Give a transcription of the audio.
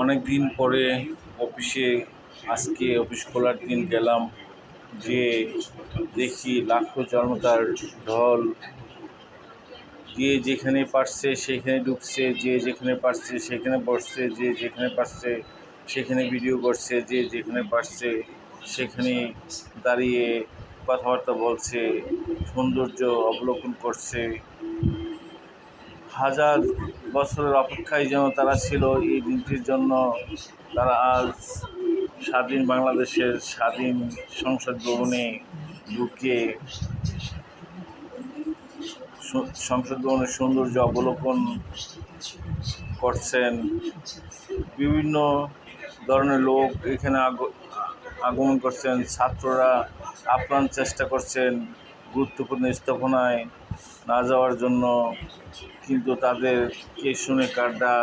অনেক দিন পরে আজকে অফিস খোলার দিন গেলাম, যে দেখি লাখো জনতার ঢল। যে যেখানে পারছে সেখানে ঢুকছে, যে যেখানে পারছে সেখানে বসছে, যে যেখানে পারছে সেখানে ভিডিও করছে, যে যেখানে পারছে সেখানে দাঁড়িয়ে কথাবার্তা বলছে, সৌন্দর্য অবলোকন করছে। হাজার বছরের অপেক্ষায় যেন তারা ছিল এই দিনটির জন্য। তারা আজ স্বাধীন বাংলাদেশের স্বাধীন সংসদ ভবনে ঢুকে সংসদ ভবনের সৌন্দর্য অবলোকন করছেন। বিভিন্ন ধরনের লোক এখানে আগমন করছেন। ছাত্ররা আপ্রাণ চেষ্টা করছেন গুরুত্বপূর্ণ স্থাপনায় না যাওয়ার জন্য, কিন্তু তাদেরকে শুনে কার ডাক।